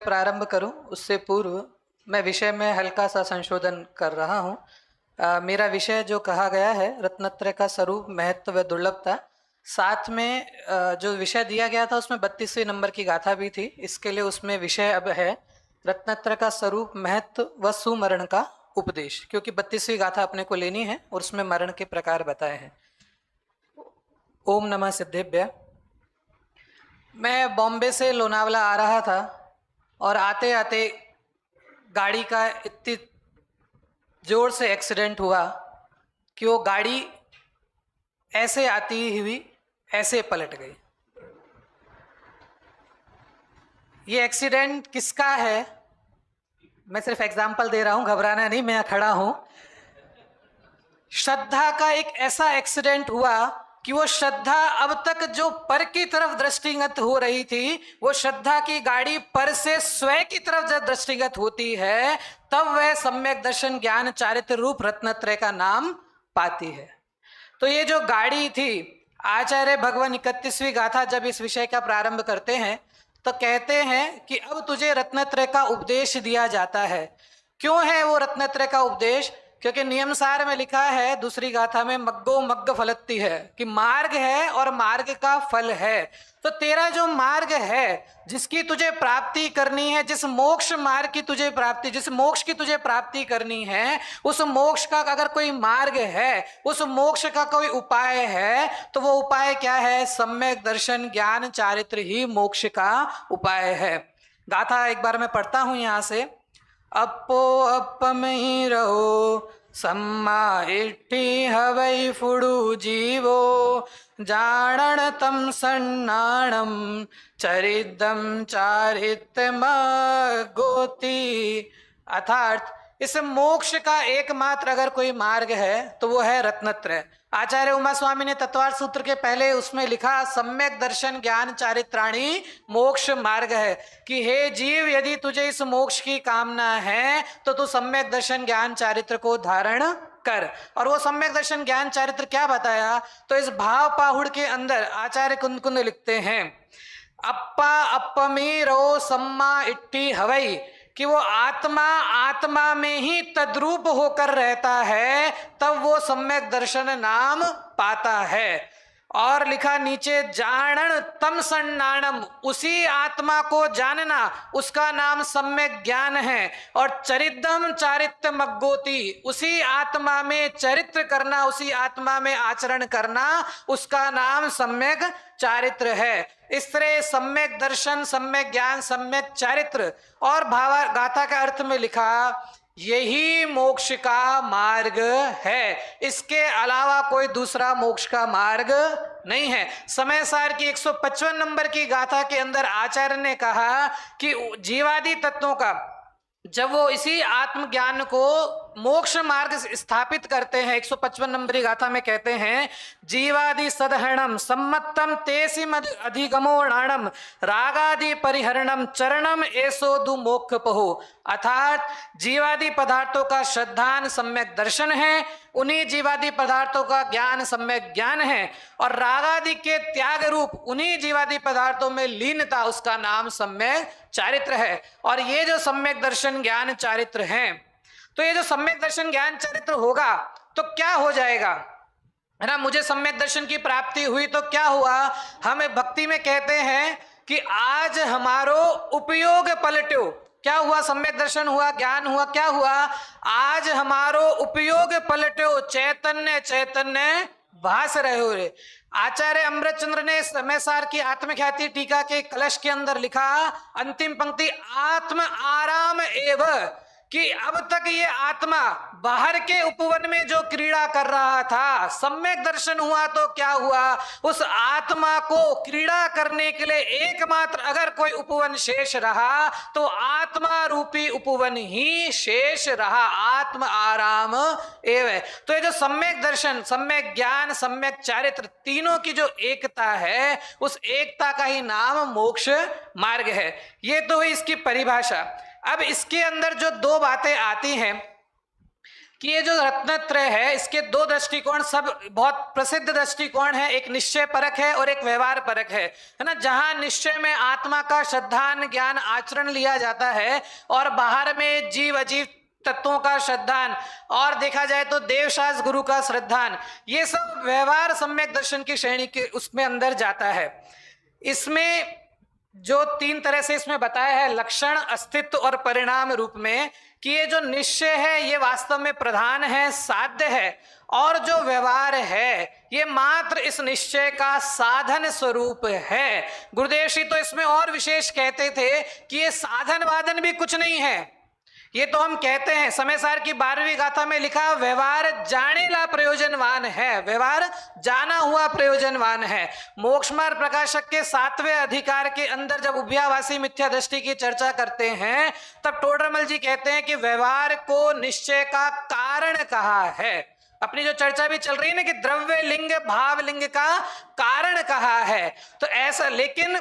प्रारंभ करूं उससे पूर्व मैं विषय में हल्का सा संशोधन कर रहा हूं। मेरा विषय जो कहा गया है रत्नत्रय का स्वरूप, महत्व व दुर्लभता, साथ में जो विषय दिया गया था उसमें 32वें नंबर की गाथा भी थी। इसके लिए उसमें विषय अब है रत्नत्रय का स्वरूप, महत्व व सुमरण का उपदेश, क्योंकि 32वीं गाथा अपने को लेनी है और उसमें मरण के प्रकार बताए हैं। ओम नमः सिद्धेभ्य। मैं बॉम्बे से लोनावला आ रहा था और आते आते गाड़ी का इतनी जोर से एक्सीडेंट हुआ कि वो गाड़ी ऐसे आती हुई ऐसे पलट गई। ये एक्सीडेंट किसका है, मैं सिर्फ एग्जाम्पल दे रहा हूं, घबराना नहीं, मैं यहाँ खड़ा हूं। श्रद्धा का एक ऐसा एक्सीडेंट हुआ कि वो श्रद्धा अब तक जो पर की तरफ दृष्टिगत हो रही थी, वो श्रद्धा की गाड़ी पर से स्वयं की तरफ जब दृष्टिगत होती है तब वह सम्यक दर्शन ज्ञान चारित्र रूप रत्नत्रय का नाम पाती है। तो ये जो गाड़ी थी, आचार्य भगवान 31वीं गाथा जब इस विषय का प्रारंभ करते हैं तो कहते हैं कि अब तुझे रत्नत्रय का उपदेश दिया जाता है। क्यों है वो रत्नत्रय का उपदेश? क्योंकि नियमसार में लिखा है दूसरी गाथा में, मग्गो मग्ग फलत्ती है, कि मार्ग है और मार्ग का फल है। तो तेरा जो मार्ग है जिसकी तुझे प्राप्ति करनी है, जिस मोक्ष मार्ग की तुझे प्राप्ति, जिस मोक्ष की तुझे प्राप्ति करनी है, उस मोक्ष का अगर कोई मार्ग है, उस मोक्ष का कोई उपाय है, तो वो उपाय क्या है? सम्यक दर्शन ज्ञान चारित्र ही मोक्ष का उपाय है। गाथा एक बार मैं पढ़ता हूं यहां से। अपो अपम ही रहो, सम्मा इट्ठी हवै फुडु जीवो, जाणन तम सन्नाणम चरिदम चारित्र गोती। अर्थात इस मोक्ष का एकमात्र अगर कोई मार्ग है तो वो है रत्नत्रय। आचार्य उमा स्वामी ने तत्वार्थ सूत्र के पहले उसमें लिखा, सम्यक दर्शन ज्ञान चारित्राणी मोक्ष मार्ग है, कि हे जीव, यदि तुझे इस मोक्ष की कामना है तो तू सम्यक दर्शन ज्ञान चारित्र को धारण कर। और वो सम्यक दर्शन ज्ञान चारित्र क्या बताया? तो इस भाव पाहुड़ के अंदर आचार्य कुंद कुंद लिखते हैं, अप्पा अप्पमी रो सम्मा इट्टी हवई, कि वो आत्मा आत्मा में ही तद्रूप होकर रहता है, तब वो सम्यक दर्शन नाम पाता है। और लिखा नीचे, जानन तम सन्नाणम, उसी आत्मा को जानना, उसका नाम सम्यक ज्ञान है। और चरिदम चारित्र मग्गोती, उसी आत्मा में चरित्र करना, उसी आत्मा में आचरण करना, उसका नाम सम्यक चारित्र है। इस तरह सम्यक दर्शन, सम्यक ज्ञान, सम्यक चारित्र और भावा गाथा का अर्थ में लिखा, यही मोक्ष का मार्ग है। इसके अलावा कोई दूसरा मोक्ष का मार्ग नहीं है। समय सार की 155 नंबर की गाथा के अंदर आचार्य ने कहा कि जीवादि तत्वों का जब वो इसी आत्मज्ञान को मोक्ष मार्ग स्थापित करते हैं, 155 नंबरी गाथा में कहते हैं, जीवादि सदहरणम सम्मतम तेसिम अधिगमोणाणम रागादि परिहरणम चरणम ऐसो दु मोक्ष पहो। अर्थात जीवादि पदार्थों का श्रद्धान सम्यक दर्शन है, उन्हीं जीवादि पदार्थों का ज्ञान सम्यक ज्ञान है, और रागादि के त्याग रूप उन्हीं जीवादि पदार्थों में लीनता, उसका नाम सम्यक चारित्र है। और ये जो सम्यक दर्शन ज्ञान चारित्र हैं, तो ये जो सम्यक दर्शन ज्ञान चरित्र होगा तो क्या हो जाएगा, है ना? मुझे सम्यक दर्शन की प्राप्ति हुई तो क्या हुआ? हम भक्ति में कहते हैं कि आज हमारो उपयोग पलट्यो। क्या हुआ? सम्यक दर्शन हुआ, ज्ञान हुआ, क्या हुआ? आज हमारो उपयोग पलट्यो, चैतन्य चैतन्य भास रहे हो रे। आचार्य अमृतचंद्र ने समय सार की आत्मख्याति टीका के कलश के अंदर लिखा, अंतिम पंक्ति, आत्म आराम एवं, कि अब तक ये आत्मा बाहर के उपवन में जो क्रीड़ा कर रहा था, सम्यक दर्शन हुआ तो क्या हुआ? उस आत्मा को क्रीड़ा करने के लिए एकमात्र अगर कोई उपवन शेष रहा तो आत्मा रूपी उपवन ही शेष रहा, आत्म आराम एवं। तो ये जो सम्यक दर्शन, सम्यक ज्ञान, सम्यक चारित्र, तीनों की जो एकता है, उस एकता का ही नाम मोक्ष मार्ग है। ये तो हुई इसकी परिभाषा। अब इसके अंदर जो दो बातें आती हैं, कि ये जो रत्नत्रय है इसके दो दृष्टिकोण सब बहुत प्रसिद्ध दृष्टिकोण है। एक निश्चय परक है और एक व्यवहार परक है ना। जहां निश्चय में आत्मा का श्रद्धान ज्ञान आचरण लिया जाता है और बाहर में जीव अजीव तत्वों का श्रद्धान, और देखा जाए तो देवशास्त्र गुरु का श्रद्धान, ये सब व्यवहार सम्यक दर्शन की श्रेणी के उसमें अंदर जाता है। इसमें जो तीन तरह से इसमें बताया है, लक्षण, अस्तित्व और परिणाम रूप में, कि ये जो निश्चय है ये वास्तव में प्रधान है, साध्य है, और जो व्यवहार है ये मात्र इस निश्चय का साधन स्वरूप है। गुरुदेव श्री तो इसमें और विशेष कहते थे कि ये साधन वादन भी कुछ नहीं है। ये तो हम कहते हैं, समय सार की 12वीं गाथा में लिखा, व्यवहार जानेला प्रयोजनवान है, व्यवहार जाना हुआ प्रयोजनवान है। मोक्ष मार्ग प्रकाशक के 7वें अधिकार के अंदर जब उभयावासी मिथ्या दृष्टि की चर्चा करते हैं तब टोडरमल जी कहते हैं कि व्यवहार को निश्चय का कारण कहा है। अपनी जो चर्चा भी चल रही है ना कि द्रव्य लिंग भाव लिंग का कारण कहा है, तो ऐसा, लेकिन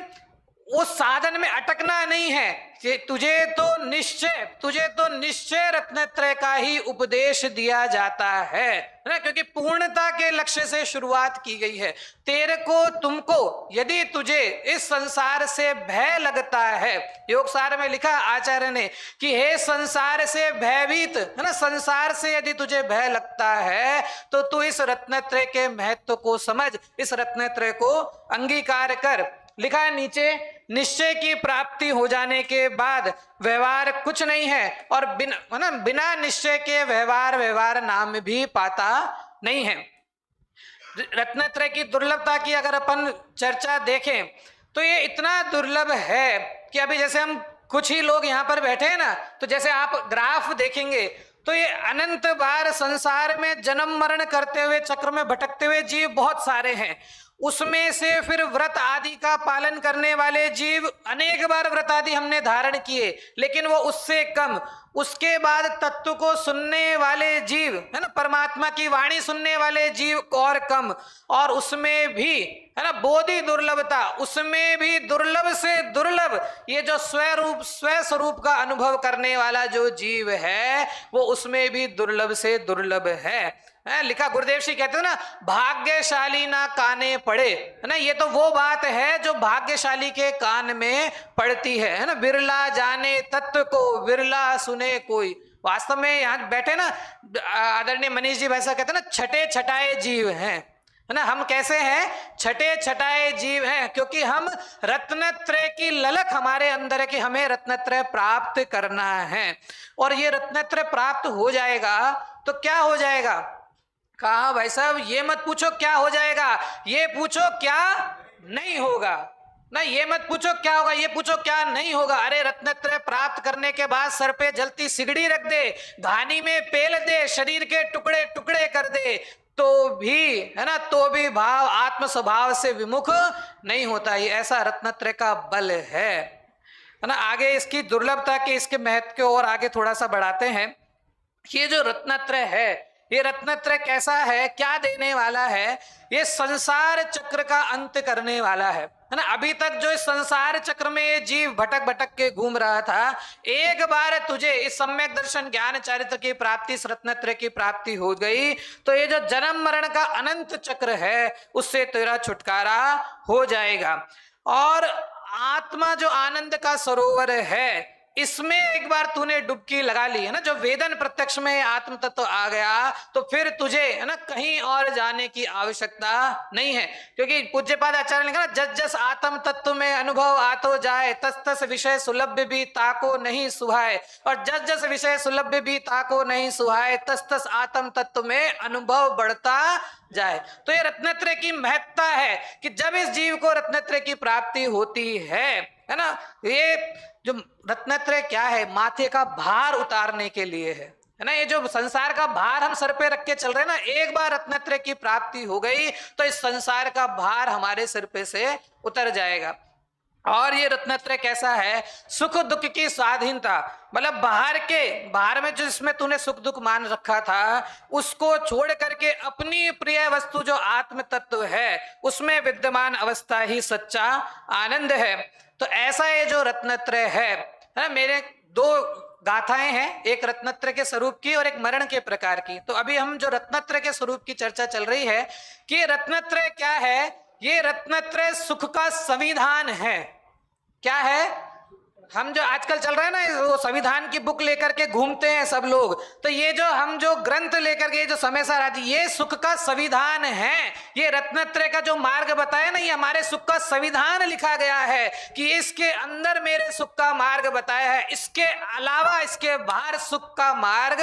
उस साधन में अटकना नहीं है कि तुझे तो निश्चय रत्नत्रय का ही उपदेश दिया जाता है ना, क्योंकि पूर्णता के लक्ष्य से शुरुआत की गई है। तेरे को, तुमको, यदि तुझे इस संसार से भय लगता है, योग सार में लिखा आचार्य ने कि हे संसार से भयभीत, है ना, संसार से यदि तुझे भय लगता है तो तू इस रत्नत्रय के महत्व को समझ, इस रत्नत्रय को अंगीकार कर। लिखा है नीचे, निश्चय की प्राप्ति हो जाने के बाद व्यवहार कुछ नहीं है, और बिना निश्चय के व्यवहार नाम भी पाता नहीं है। रत्नत्रय की दुर्लभता की अगर अपन चर्चा देखें तो ये इतना दुर्लभ है कि अभी जैसे हम कुछ ही लोग यहाँ पर बैठे हैं ना, तो जैसे आप ग्राफ देखेंगे तो ये अनंत बार संसार में जन्म मरण करते हुए चक्र में भटकते हुए जीव बहुत सारे हैं। उसमें से फिर व्रत आदि का पालन करने वाले जीव अनेक बार व्रत आदि हमने धारण किए, लेकिन वो उससे कम। उसके बाद तत्व को सुनने वाले जीव, है ना, परमात्मा की वाणी सुनने वाले जीव और कम, और उसमें भी, है ना, बोधि दुर्लभता, उसमें भी दुर्लभ से दुर्लभ ये जो स्व स्वरूप का अनुभव करने वाला जो जीव है वो उसमें भी दुर्लभ से दुर्लभ है। लिखा, गुरुदेव श्री कहते हैं ना, भाग्यशाली ना काने पड़े, है ना, ये तो वो बात है जो भाग्यशाली के कान में पड़ती है ना। बिरला जाने तत्व को, बिरला सुने कोई। वास्तव में यहाँ बैठे ना आदरणीय मनीष जी वैसा कहते हैं ना, छठे छटाए जीव हैं, है ना। हम कैसे हैं? छठे छटाए जीव हैं, क्योंकि हम रत्नत्रय की ललक हमारे अंदर है कि हमें रत्नत्रय प्राप्त करना है, और ये रत्नत्रय प्राप्त हो जाएगा तो क्या हो जाएगा? कहा भाई साहब ये मत पूछो क्या हो जाएगा, ये पूछो क्या नहीं होगा ना। ये मत पूछो क्या होगा, ये पूछो क्या नहीं होगा। अरे रत्नत्रय प्राप्त करने के बाद सर पे जलती सिगड़ी रख दे, घानी में पेल दे, शरीर के टुकड़े टुकड़े कर दे, तो भी, है ना, तो भी भाव आत्म स्वभाव से विमुख नहीं होता। ये ऐसा रत्नत्रय का बल है ना। आगे इसकी दुर्लभता के, इसके महत्व को और आगे थोड़ा सा बढ़ाते हैं। ये जो रत्नत्रय है, ये रत्नत्रय कैसा है, क्या देने वाला है? ये संसार चक्र का अंत करने वाला है ना। अभी तक जो इस संसार चक्र में ये जीव भटक भटक के घूम रहा था, एक बार तुझे इस सम्यक दर्शन ज्ञान चरित्र की प्राप्ति, इस रत्नत्रय की प्राप्ति हो गई तो ये जो जन्म मरण का अनंत चक्र है उससे तेरा छुटकारा हो जाएगा। और आत्मा जो आनंद का सरोवर है, इसमें एक बार तूने डुबकी लगा ली है ना, जो वेदन प्रत्यक्ष में आत्म तत्व आ गया, तो फिर तुझे, है ना, कहीं और जाने की आवश्यकता नहीं है। क्योंकि पूज्यपाद आचार्य ने कहा, जस जस आत्म तत्व में अनुभव आतो जाए, तस तस विषय सुलभ भी ताको नहीं सुहाए, और जस जस विषय सुलभ भी ताको नहीं सुहाए, तस तस आत्म तत्व में अनुभव बढ़ता जाए। तो ये रत्नत्रय की महत्ता है कि जब इस जीव को रत्नत्रय की प्राप्ति होती है ना, ये जो रत्नत्रय क्या है, माथे का भार उतारने के लिए है ना। ये जो संसार का भार हम सर पे रख के चल रहे हैं ना, एक बार रत्नत्रय की प्राप्ति हो गई तो इस संसार का भार हमारे सिर पे से उतर जाएगा। और ये रत्नत्रय कैसा है? सुख दुख की स्वाधीनता, मतलब बाहर में जो इसमें तूने सुख दुख मान रखा था उसको छोड़ करके अपनी प्रिय वस्तु जो आत्म तत्व है उसमें विद्यमान अवस्था ही सच्चा आनंद है। तो ऐसा ये जो रत्नत्रय है ना, मेरे दो गाथाएं हैं, एक रत्नत्रय के स्वरूप की और एक मरण के प्रकार की। तो अभी हम जो रत्नत्रय के स्वरूप की चर्चा चल रही है कि रत्नत्रय क्या है, ये रत्नत्रय सुख का संविधान है। क्या है? हम जो आजकल चल रहा है ना, वो संविधान की बुक लेकर के घूमते हैं सब लोग, तो ये जो हम जो ग्रंथ लेकर के जो समय सार आदि, ये सुख का संविधान है। ये रत्नत्रय का जो मार्ग बताया ना, ये हमारे सुख का संविधान लिखा गया है कि इसके अंदर मेरे सुख का मार्ग बताया है, इसके अलावा इसके बाहर सुख का मार्ग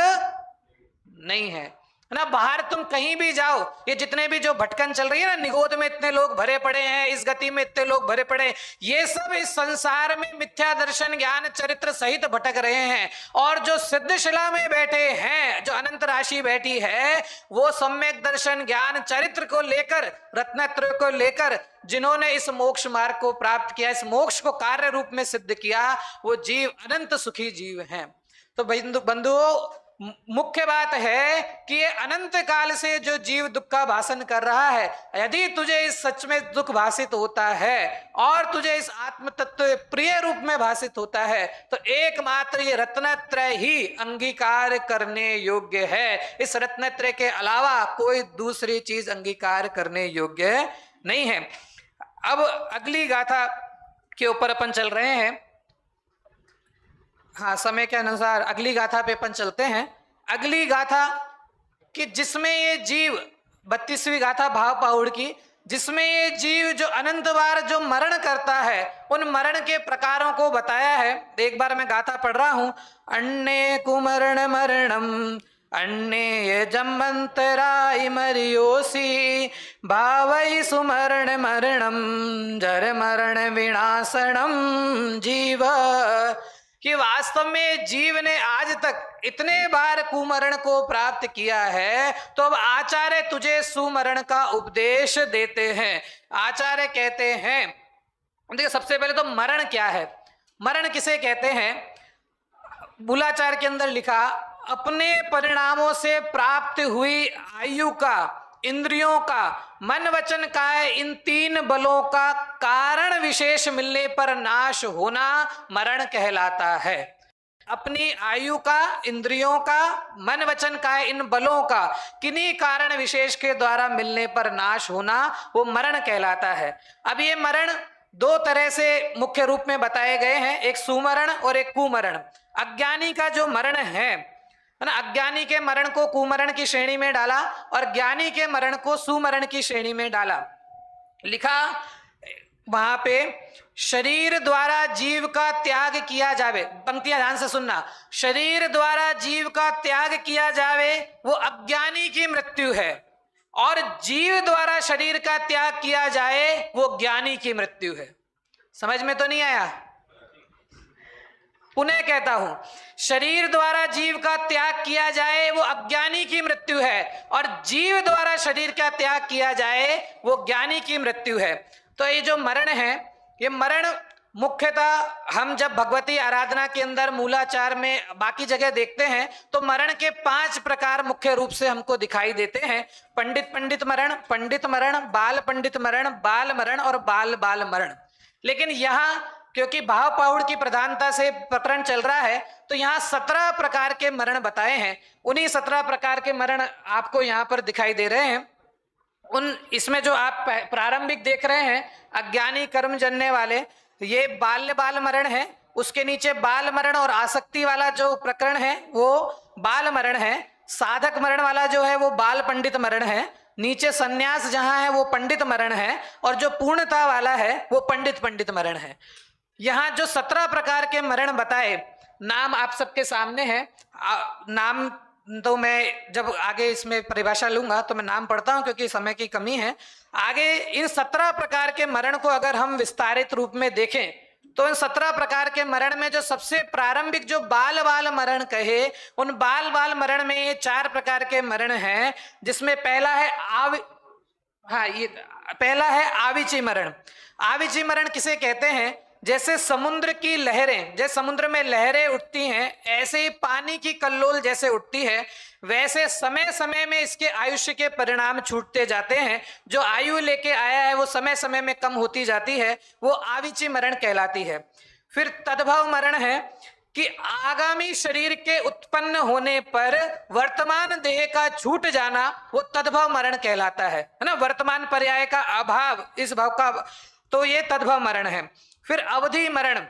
नहीं है ना। बाहर तुम कहीं भी जाओ, ये जितने भी जो भटकन चल रही है ना, निगोद में इतने लोग भरे पड़े हैं, इस गति में इतने लोग भरे पड़े हैं, ये सब इस संसार में मिथ्या दर्शन ज्ञान चरित्र सहित भटक रहे हैं। और जो सिद्धशिला में बैठे हैं, जो अनंत राशि बैठी है, वो सम्यक दर्शन ज्ञान चरित्र को लेकर, रत्नत्रय को लेकर, जिन्होंने इस मोक्ष मार्ग को प्राप्त किया, इस मोक्ष को कार्य रूप में सिद्ध किया, वो जीव अनंत सुखी जीव हैं। तो बंधुओं, मुख्य बात है कि ये अनंत काल से जो जीव दुख का भाषण कर रहा है, यदि तुझे इस सच में दुख भाषित होता है और तुझे इस आत्म तत्व प्रिय रूप में भाषित होता है, तो एकमात्र ये रत्नत्रय ही अंगीकार करने योग्य है। इस रत्नत्रय के अलावा कोई दूसरी चीज अंगीकार करने योग्य नहीं है। अब अगली गाथा के ऊपर अपन चल रहे हैं। हाँ, समय के अनुसार अगली गाथा पे अपन चलते हैं। अगली गाथा कि जिसमें ये जीव, 32वीं गाथा भाव पाहुड़ की, जिसमें ये जीव जो अनंत बार जो मरण करता है, उन मरण के प्रकारों को बताया है। एक बार मैं गाथा पढ़ रहा हूं। अन्ने कुमरण मरणम अन्ने जमंतराय मरियोसी भावई सुमरण मरणम जर मरण विनाशनम जीव। कि वास्तव में जीव ने आज तक इतने बार कुमरण को प्राप्त किया है, तो अब आचार्य तुझे सुमरण का उपदेश देते हैं। आचार्य कहते हैं, देखिए सबसे पहले तो मरण क्या है, मरण किसे कहते हैं। मूलाचार के अंदर लिखा, अपने परिणामों से प्राप्त हुई आयु का, इंद्रियों का, मन वचन काया, इन तीन बलों का कारण विशेष मिलने पर नाश होना मरण कहलाता है। अपनी आयु का, इंद्रियों का, मन वचन काया, इन बलों का किन्हीं कारण विशेष के द्वारा मिलने पर नाश होना, वो मरण कहलाता है। अब ये मरण दो तरह से मुख्य रूप में बताए गए हैं, एक सुमरण और एक कुमरण। अज्ञानी का जो मरण है ना, अज्ञानी के मरण को कुमरण की श्रेणी में डाला और ज्ञानी के मरण को सुमरण की श्रेणी में डाला। लिखा वहां पे, शरीर द्वारा जीव का त्याग किया जावे, पंक्तियां ध्यान से सुनना, शरीर द्वारा जीव का त्याग किया जावे वो अज्ञानी की मृत्यु है, और जीव द्वारा शरीर का त्याग किया जाए वो ज्ञानी की मृत्यु है। समझ में तो नहीं आया? पुनः कहता हूं, शरीर द्वारा जीव का त्याग किया जाए वो अज्ञानी की मृत्यु है, और जीव द्वारा शरीर का त्याग किया जाए वो ज्ञानी की मृत्यु है। तो ये जो मरण है, ये मरण मुख्यतः हम जब भगवती आराधना के अंदर मूलाचार में बाकी जगह देखते हैं, तो मरण के 5 प्रकार मुख्य रूप से हमको दिखाई देते हैं। पंडित मरण, पंडित मरण, बाल पंडित मरण, बाल मरण और बाल बाल मरण। लेकिन यहाँ क्योंकि भाव पाहुड़ की प्रधानता से प्रकरण चल रहा है, तो यहाँ 17 प्रकार के मरण बताए हैं। उन्हीं 17 प्रकार के मरण आपको यहाँ पर दिखाई दे रहे हैं। उन इसमें जो आप प्रारंभिक देख रहे हैं, अज्ञानी कर्म जनने वाले, ये बाल्य बाल मरण है। उसके नीचे बाल मरण और आसक्ति वाला जो प्रकरण है वो बाल मरण है। साधक मरण वाला जो है वो बाल पंडित मरण है। नीचे सन्यास जहां है वो पंडित मरण है, और जो पूर्णता वाला है वो पंडित मरण है। यहाँ जो 17 प्रकार के मरण बताए, नाम आप सबके सामने है। नाम तो मैं जब आगे इसमें परिभाषा लूंगा तो मैं नाम पढ़ता हूं, क्योंकि समय की कमी है। आगे इन 17 प्रकार के मरण को अगर हम विस्तारित रूप में देखें, तो इन 17 प्रकार के मरण में जो सबसे प्रारंभिक जो बाल बाल मरण कहे, उन बाल बाल मरण में ये 4 प्रकार के मरण हैं, जिसमें पहला है आविची मरण। आविची मरण किसे कहते हैं? जैसे समुद्र की लहरें, जैसे समुद्र में लहरें उठती हैं, ऐसे ही पानी की कल्लोल जैसे उठती है, वैसे समय समय में इसके आयुष्य के परिणाम छूटते जाते हैं। जो आयु लेके आया है वो समय समय में कम होती जाती है, वो आविची मरण कहलाती है। फिर तद्भव मरण है कि आगामी शरीर के उत्पन्न होने पर वर्तमान देह का छूट जाना वो तद्भव मरण कहलाता है ना। वर्तमान पर्याय का अभाव इस भाव का, तो ये तद्भव मरण है। फिर अवधि मरण,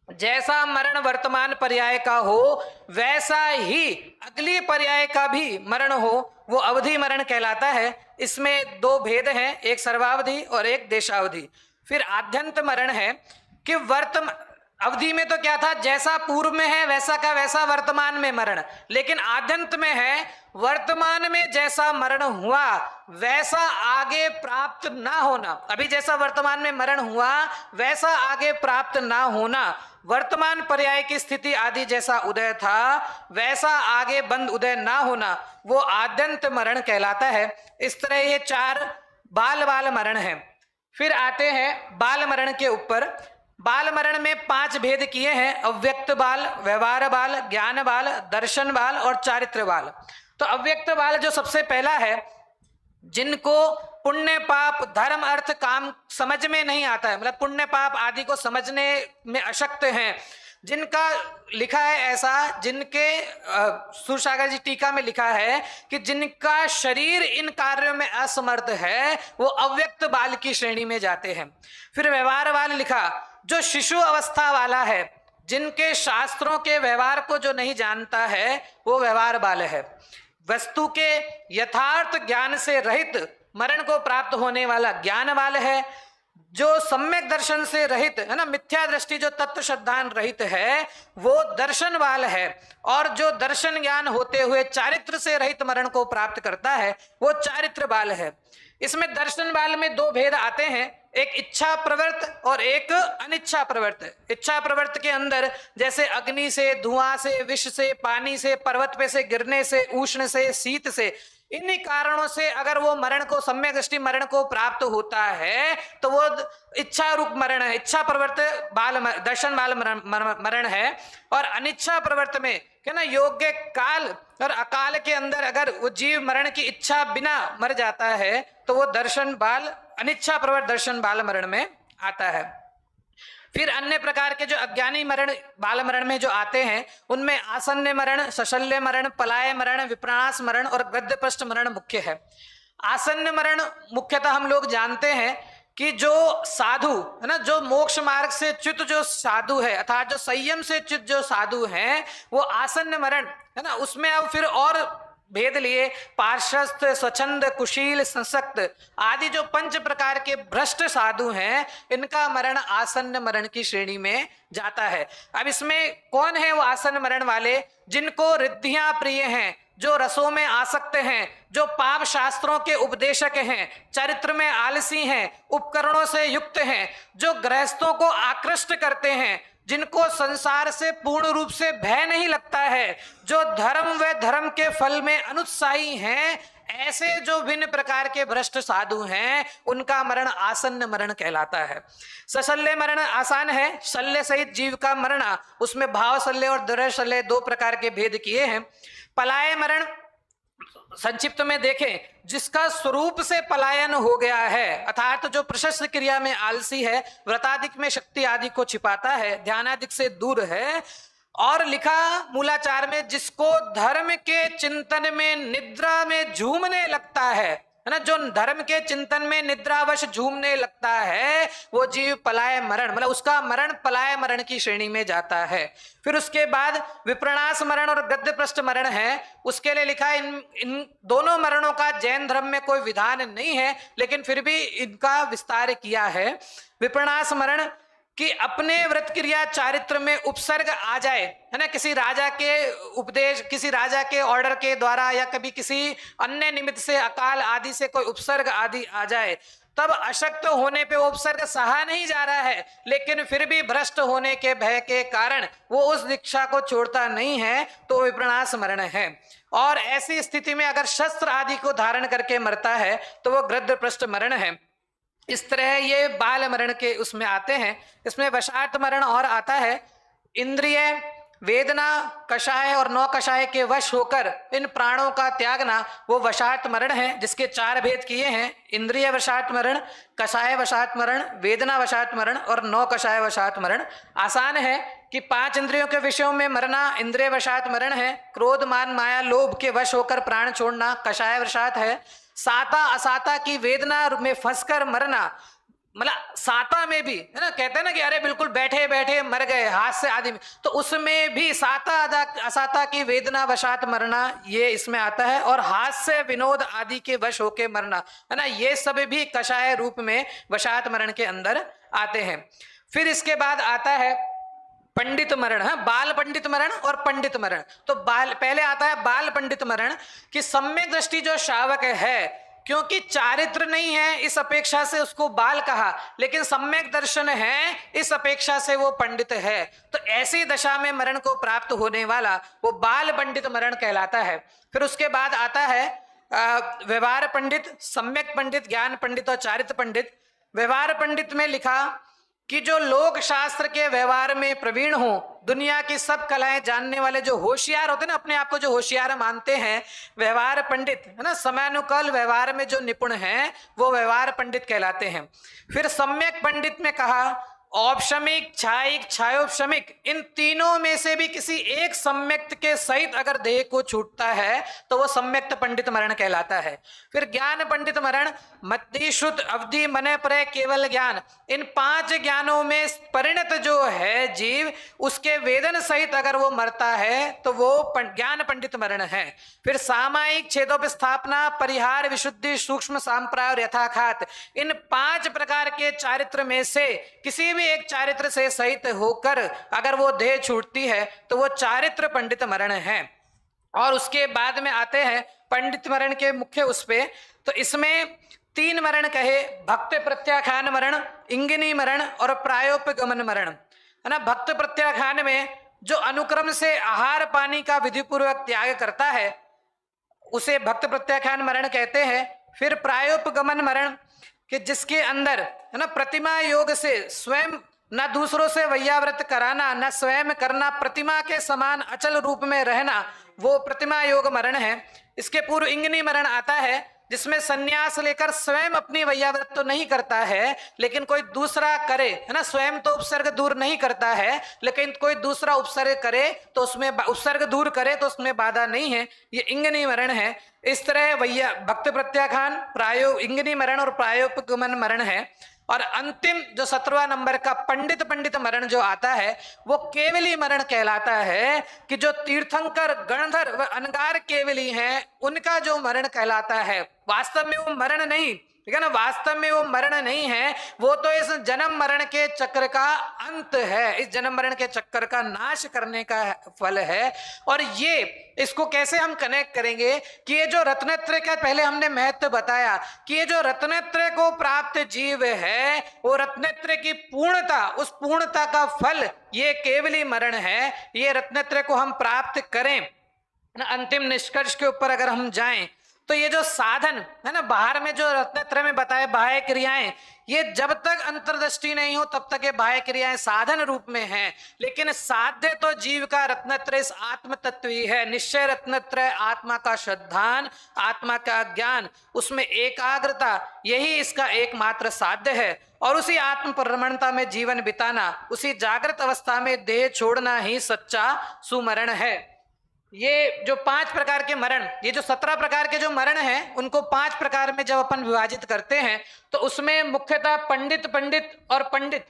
जैसा मरण वर्तमान पर्याय का हो वैसा ही अगली पर्याय का भी मरण हो, वो अवधि मरण कहलाता है। इसमें दो भेद हैं, एक सर्वावधि और एक देशावधि। फिर आद्यंत मरण है कि अवधि में तो क्या था, जैसा पूर्व में है वैसा का वैसा वर्तमान में मरण, लेकिन आद्यंत में है वर्तमान में जैसा मरण हुआ वैसा आगे प्राप्त ना होना। अभी जैसा वर्तमान में मरण हुआ वैसा आगे प्राप्त ना होना, वर्तमान पर्याय की स्थिति आदि जैसा उदय था वैसा आगे बंद उदय ना होना, वो आद्यंत मरण कहलाता है। इस तरह ये चार बाल मरण है। फिर आते हैं बाल मरण के ऊपर। बाल मरण में 5 भेद किए हैं, अव्यक्त बाल, व्यवहार बाल, ज्ञान बाल, दर्शन बाल और चारित्र बाल। तो अव्यक्त बाल जो सबसे पहला है, जिनको पुण्य पाप धर्म अर्थ काम समझ में नहीं आता है, मतलब पुण्य पाप आदि को समझने में अशक्त हैं, जिनका लिखा है ऐसा, जिनके सूरसागर जी टीका में लिखा है कि जिनका शरीर इन कार्यों में असमर्थ है वो अव्यक्त बाल की श्रेणी में जाते हैं। फिर व्यवहार बाल लिखा, जो शिशु अवस्था वाला है, जिनके शास्त्रों के व्यवहार को जो नहीं जानता है वो व्यवहार बाल है। वस्तु के यथार्थ ज्ञान से रहित मरण को प्राप्त होने वाला ज्ञान बाल है। जो सम्यक दर्शन से रहित है ना, मिथ्या दृष्टि जो तत्व श्रद्धान रहित है वो दर्शन बाल है। और जो दर्शन ज्ञान होते हुए चारित्र से रहित मरण को प्राप्त करता है वो चारित्र बाल है। इसमें दर्शन बाल में 2 भेद आते हैं, एक इच्छा प्रवृत्त और एक अनिच्छा प्रवृत्त। इच्छा प्रवृत्त के अंदर जैसे अग्नि से, धुआं से, विष से, पानी से, पर्वत पे से गिरने से, उष्ण से, शीत से, इन्हीं कारणों से अगर वो मरण को, सम्यक दृष्टि मरण को प्राप्त होता है तो वो इच्छा रूप मरण है, इच्छा प्रवृत्त बाल दर्शन बाल मरण है। और अनिच्छा प्रवृत्त में क्या ना, योग्य काल और अकाल के अंदर अगर वो जीव मरण की इच्छा बिना मर जाता है तो वो दर्शन बाल, अनिच्छा प्रवृत्त दर्शन बाल मरण में आता है। फिर अन्य प्रकार के जो अज्ञानी मरण बाल मरण में जो आते हैं उनमें आसन्न मरण, सशल्य मरण, पलाय मरण, विप्रनाश मरण और गद्यपृष्ठ मरण मुख्य है। आसन्न मरण मुख्यतः हम लोग जानते हैं कि जो साधु है ना, जो मोक्ष मार्ग से च्युत जो साधु है, अर्थात जो संयम से च्युत जो साधु हैं वो आसन्न मरण है ना, उसमें अब फिर और भेद लिए, पार्श्वस्थ, स्वच्छंद, कुशील, संसक्त आदि जो 5 प्रकार के भ्रष्ट साधु हैं इनका मरण आसन्न मरण की श्रेणी में जाता है। अब इसमें कौन है वो आसन्न मरण वाले, जिनको रिद्धियां प्रिय हैं, जो रसों में आसक्त हैं, जो पाप शास्त्रों के उपदेशक हैं, चरित्र में आलसी हैं, उपकरणों से युक्त हैं, जो गृहस्थों को आकृष्ट करते हैं, जिनको संसार से पूर्ण रूप से भय नहीं लगता है, जो धर्म व धर्म के फल में अनुत्साही हैं, ऐसे जो भिन्न प्रकार के भ्रष्ट साधु हैं उनका मरण आसन्न मरण कहलाता है। सशल्य मरण आसान है, शल्य सहित जीव का मरना, उसमें भाव शल्य और दृढ़ शल्य 2 प्रकार के भेद किए हैं। पलाय मरण संक्षिप्त में देखें, जिसका स्वरूप से पलायन हो गया है, अर्थात जो प्रशस्त क्रिया में आलसी है, व्रतादिक में शक्ति आदि को छिपाता है, ध्यानादिक से दूर है। और लिखा मूलाचार में, जिसको धर्म के चिंतन में निद्रा में झूमने लगता है ना, जो धर्म के चिंतन में निद्रावश झूमने लगता है वो जीव पलाय मरण, मतलब उसका मरण पलाय मरण की श्रेणी में जाता है। फिर उसके बाद विप्रनाश मरण और गद्यपृष्ठ मरण है, उसके लिए लिखा है इन दोनों मरणों का जैन धर्म में कोई विधान नहीं है, लेकिन फिर भी इनका विस्तार किया है। विप्रनाश मरण कि अपने व्रत क्रिया चारित्र में उपसर्ग आ जाए है ना, किसी राजा के उपदेश, किसी राजा के ऑर्डर के द्वारा या कभी किसी अन्य निमित्त से अकाल आदि से कोई उपसर्ग आदि आ जाए, तब अशक्त होने पे वो उपसर्ग सहा नहीं जा रहा है, लेकिन फिर भी भ्रष्ट होने के भय के कारण वो उस दीक्षा को छोड़ता नहीं है, तो विप्रनाश मरण है। और ऐसी स्थिति में अगर शस्त्र आदि को धारण करके मरता है तो वो गद्यपृष्ठ मरण है। इस तरह ये बाल मरण के उसमें आते हैं। इसमें वशात मरण और आता है, इंद्रिय, वेदना, कषाय और 9 कषाय के वश होकर इन प्राणों का त्यागना, वो वशात मरण है, जिसके 4 भेद किए हैं, इंद्रिय वशात मरण, कषाय वशात मरण, वेदना वशात मरण और 9 कषाय वशात मरण। आसान है, कि 5 इंद्रियों के विषयों में मरना इंद्रिय वशात मरण है। क्रोध मान माया लोभ के वश होकर प्राण छोड़ना कषाय वशात है। साता असाता की वेदना में फंसकर मरना, मतलब साता में भी है ना, कहते हैं ना कि अरे बिल्कुल बैठे बैठे मर गए हाथ से आदि में, तो उसमें भी साता असाता की वेदना वशात मरना ये इसमें आता है। और हाथ से विनोद आदि के वश होके मरना है ना, ये सब भी कषाय रूप में वशात मरण के अंदर आते हैं। फिर इसके बाद आता है पंडित मरण है, बाल पंडित मरण और पंडित मरण। तो बाल पहले आता है बाल पंडित मरण कि सम्यक दृष्टि जो श्रावक है, क्योंकि चारित्र नहीं है इस अपेक्षा से उसको बाल कहा, लेकिन सम्यक दर्शन है इस अपेक्षा से वो पंडित है। तो ऐसी दशा में मरण को प्राप्त होने वाला वो बाल पंडित मरण कहलाता है। फिर उसके बाद आता है व्यवहार पंडित, सम्यक पंडित, ज्ञान पंडित और चारित्र पंडित। व्यवहार पंडित में लिखा कि जो लोक शास्त्र के व्यवहार में प्रवीण हो, दुनिया की सब कलाएं जानने वाले जो होशियार होते हैं ना, अपने आप को जो होशियार मानते हैं, व्यवहार पंडित है ना, समयानुकूल व्यवहार में जो निपुण हैं वो व्यवहार पंडित कहलाते हैं। फिर सम्यक पंडित में कहा औपशमिक, छायिक, छायोपशमिक, इन तीनों में से भी किसी एक सम्यक्त के सहित अगर देह को छूटता है तो वो सम्यक्त पंडित मरण कहलाता है। फिर ज्ञान पंडित मरण मध्य शुद्ध अवधि मने प्रय केवल ज्ञान, इन 5 ज्ञानों में परिणत जो है जीव, उसके वेदन सहित अगर वो मरता है तो वो ज्ञान पंडित मरण है। फिर सामायिक, छेदोपस्थापना, परिहार, विशुद्धि, सूक्ष्म, सांप्राय और यथाघात, इन 5 प्रकार के चारित्र में से किसी भी एक चारित्र से सहित होकर अगर वो देह छूटती है तो वो चारित्र पंडित मरण है। और उसके बाद में आते हैं पंडित मरण के मुख्य उस पे, तो इसमें 3 मरण कहे, भक्त प्रत्याख्यान मरण, इंगिनी मरण और प्रायोपगमन मरण है ना। भक्त प्रत्याख्यान में जो अनुक्रम से आहार पानी का विधिपूर्वक त्याग करता है उसे भक्त प्रत्याख्यान मरण कहते हैं। फिर प्रायोपगमन मरण कि जिसके अंदर है ना प्रतिमा योग से स्वयं न दूसरों से वैयाव्रत कराना, न स्वयं करना, प्रतिमा के समान अचल रूप में रहना, वो प्रतिमा योग मरण है। इसके पूर्व इंगिनी मरण आता है जिसमें सन्यास लेकर स्वयं अपनी वैयाव्रत तो नहीं करता है लेकिन कोई दूसरा करे है ना, स्वयं तो उपसर्ग दूर नहीं करता है लेकिन कोई दूसरा उपसर्ग करे तो उसमें उपसर्ग दूर करे तो उसमें बाधा नहीं है, ये इंगिनी मरण है। इस तरह भक्त प्रत्याख्यान, इंगिनी मरण और प्रायोपगमन मरण है। और अंतिम जो 17वां नंबर का पंडित मरण जो आता है वो केवली मरण कहलाता है कि जो तीर्थंकर, गणधर व अनगार केवली हैं उनका जो मरण कहलाता है। वास्तव में वो मरण नहीं, ठीक है ना, वास्तव में वो मरण नहीं है, वो तो इस जन्म मरण के चक्र का अंत है, इस जन्म मरण के चक्र का नाश करने का फल है। और ये इसको कैसे हम कनेक्ट करेंगे कि ये जो रत्नत्रय का पहले हमने महत्व बताया कि ये जो रत्नत्रय को प्राप्त जीव है वो रत्नत्रय की पूर्णता, उस पूर्णता का फल ये केवली मरण है। ये रत्नत्रय को हम प्राप्त करें, अंतिम निष्कर्ष के ऊपर अगर हम जाएं तो ये जो साधन है ना, बाहर में जो रत्नत्रय में बताए बाह्य क्रियाएं, ये जब तक अंतर्दृष्टि नहीं हो तब तक ये बाह्य क्रियाएं साधन रूप में हैं, लेकिन साध्य तो जीव का रत्नत्रय इस आत्म तत्व ही है। निश्चय रत्नत्रय, आत्मा का श्रद्धान, आत्मा का ज्ञान, उसमें एकाग्रता, यही इसका एकमात्र साध्य है। और उसी आत्म परमणता में जीवन बिताना, उसी जागृत अवस्था में देह छोड़ना ही सच्चा सुमरण है। ये जो 5 प्रकार के मरण, ये जो 17 प्रकार के जो मरण हैं उनको 5 प्रकार में जब अपन विभाजित करते हैं तो उसमें मुख्यतः पंडित और पंडित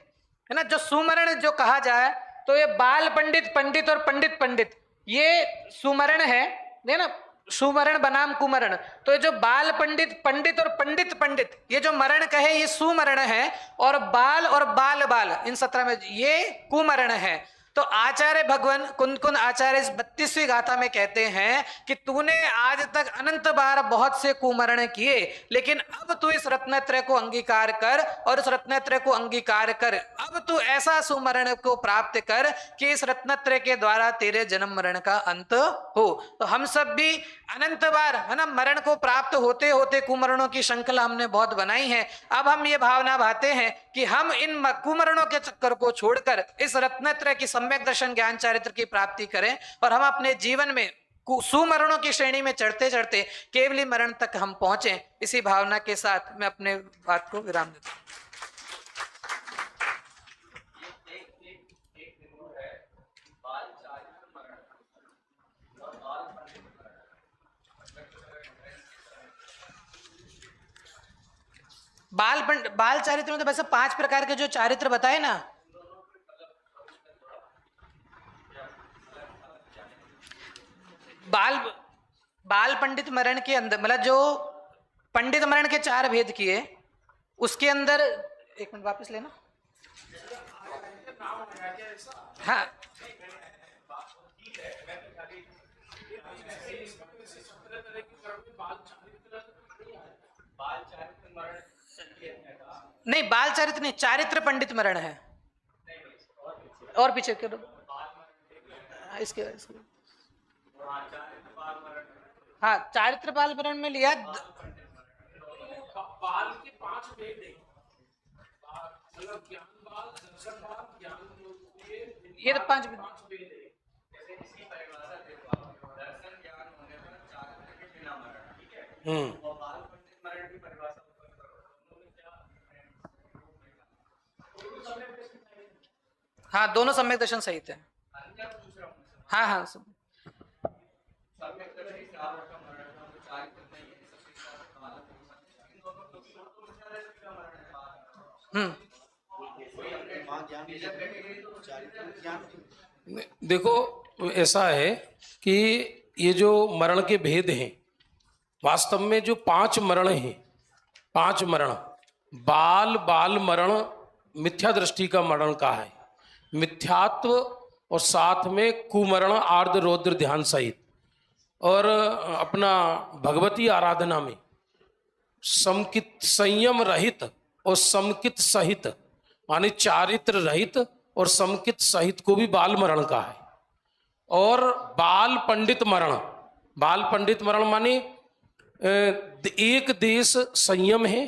है ना, जो सुमरण जो कहा जाए तो ये बाल पंडित और पंडित ये सुमरण है ना, सुमरण बनाम कुमरण। तो ये जो बाल पंडित और पंडित ये जो मरण कहे ये सुमरण है, और बाल इन 17 में ये कुमरण है। तो आचार्य भगवान कुंद आचार्य इस 32वीं गाथा में कहते हैं कि तूने आज तक अनंत बार बहुत से कुमरण किए, लेकिन अब तू इस रत्नत्रय को अंगीकार कर और इस रत्नत्रय को अंगीकार कर, अब तू ऐसा सुमरण को प्राप्त कर कि इस रत्नत्रय के द्वारा तेरे जन्म मरण का अंत हो। तो हम सब भी अनंत बार है ना मरण को प्राप्त होते होते कुमरणों की श्रृंखला हमने बहुत बनाई है। अब हम ये भावना भाते हैं कि हम इन कुमरणों के चक्कर को छोड़कर इस रत्नत्रय की सम्यक दर्शन ज्ञान चारित्र की प्राप्ति करें और हम अपने जीवन में सुमरणों की श्रेणी में चढ़ते चढ़ते केवली मरण तक हम पहुंचे। इसी भावना के साथ मैं अपने बात को विराम देता हूं। बाल चारित्र में तो वैसे 5 प्रकार के जो चारित्र बताए ना, बाल पंडित मरण के अंदर, मतलब जो पंडित मरण के 4 भेद किए, उसके अंदर, एक मिनट वापस लेना। हाँ, नहीं बाल चारित्र नहीं, चारित्र पंडित मरण है। और पीछे करो, इसके हाँ, चारित्र बाल मरण में लिया। बाल के 5 भेद हैं, मतलब ज्ञान बाल, दर्शन बाल, ज्ञान, ये तो 5 भेद है। इसी परिभाषा देखो, दर्शन ज्ञान होने पर चारित्र के बिना मरण, ठीक है। और बाल पंडित मरण की परिभाषा ऊपर करो, हाँ, दोनों सम्यक दर्शन सहित है। हाँ हाँ, देखो ऐसा है कि ये जो मरण के भेद हैं, वास्तव में जो 5 मरण हैं, 5 मरण, बाल मरण मिथ्या दृष्टि का मरण का है, मिथ्यात्व, और साथ में कुमरण आर्द्र रौद्र ध्यान सहित, और अपना भगवती आराधना में समकित संयम रहित और समकित सहित, माने चारित्र रहित और समकित सहित को भी बाल मरण का है। और बाल पंडित मरण माने एक देश संयम है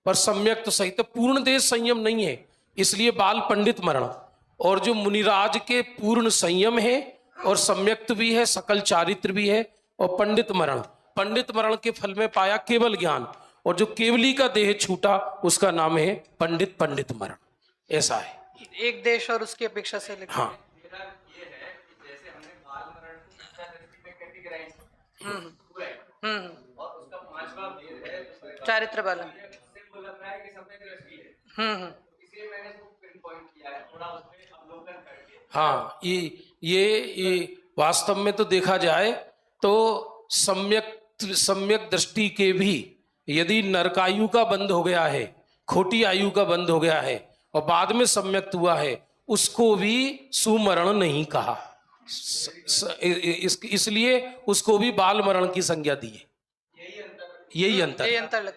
पर सम्यक तो सहित, पूर्ण देश संयम नहीं है, इसलिए बाल पंडित मरण। और जो मुनिराज के पूर्ण संयम है और सम्यक्त भी है, सकल चारित्र भी है, और पंडित मरण के फल में पाया केवल ज्ञान, और जो केवली का देह छूटा उसका नाम है पंडित मरण। ऐसा है, एक देश और उसकी अपेक्षा से लिखा। हाँ, मेरा ये है कि जैसे हमने बाल मरण में कैटेगराइज और उसका 5वां भेद है चारित्र बाल, उससे मुझे लग रहा है कि सम्यक दृष्टि है, इसलिए मैंने इसको पिन पॉइंट किया है, थोड़ा उसमें अवलोकन करके। हाँ, ये वास्तव में तो देखा जाए तो सम्यक दृष्टि के भी यदि नरकायु का बंद हो गया है, खोटी आयु का बंद हो गया है और बाद में सम्यक्त हुआ है, उसको भी सुमरण नहीं कहा, इसलिए उसको भी बाल मरण की संज्ञा दी है। यही अंतर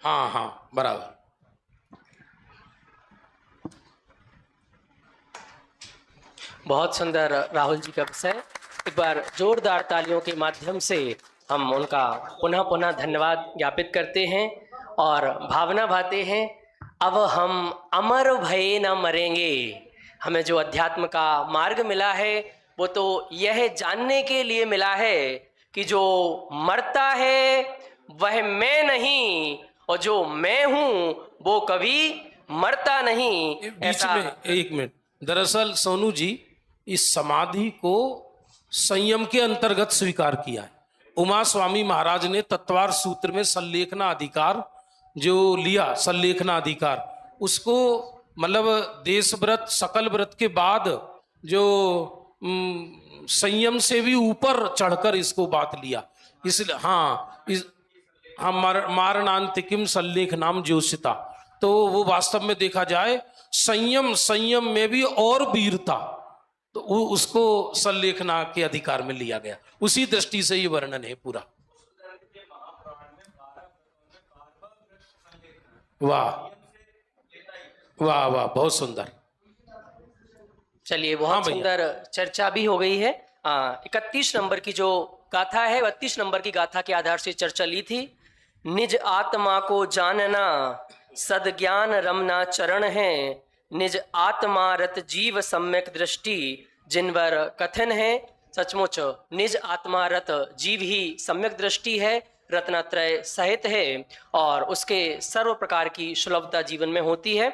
हाँ, हाँ, बराबर। बहुत सुंदर राहुल जी का विषय। एक बार जोरदार तालियों के माध्यम से हम उनका पुनः पुनः धन्यवाद ज्ञापित करते हैं और भावना भाते हैं, अब हम अमर भये न मरेंगे। हमें जो अध्यात्म का मार्ग मिला है वो तो यह जानने के लिए मिला है कि जो मरता है वह मैं नहीं, और जो मैं हूँ वो कभी मरता नहीं। बीच में एक मिनट, दरअसल सोनू जी इस समाधि को संयम के अंतर्गत स्वीकार किया है। उमा स्वामी महाराज ने तत्वार सूत्र में संलेखना अधिकार जो लिया, संलेखना अधिकार, उसको मतलब देश व्रत सकल व्रत के बाद जो संयम से भी ऊपर चढ़कर इसको बात लिया, इसलिए हाँ, मारणांतिकिम संलेख नाम ज्योतिषिता। तो वो वास्तव में देखा जाए संयम में भी और वीरता, तो उसको संलेखना के अधिकार में लिया गया। उसी दृष्टि से ये वर्णन है पूरा। वाह वाह वाह, बहुत सुंदर। चलिए, बहुत सुंदर चर्चा भी हो गई है। 31 नंबर की जो गाथा है, 32 नंबर की गाथा के आधार से चर्चा ली थी। निज आत्मा को जानना सदज्ञान रमना चरण है, निज आत्मा रत जीव सम्यक दृष्टि जिनवर कथन है। सचमुच निज आत्मा रत जीव ही सम्यक दृष्टि है, रत्नत्रय सहित है, और उसके सर्व प्रकार की सुलभता जीवन में होती है।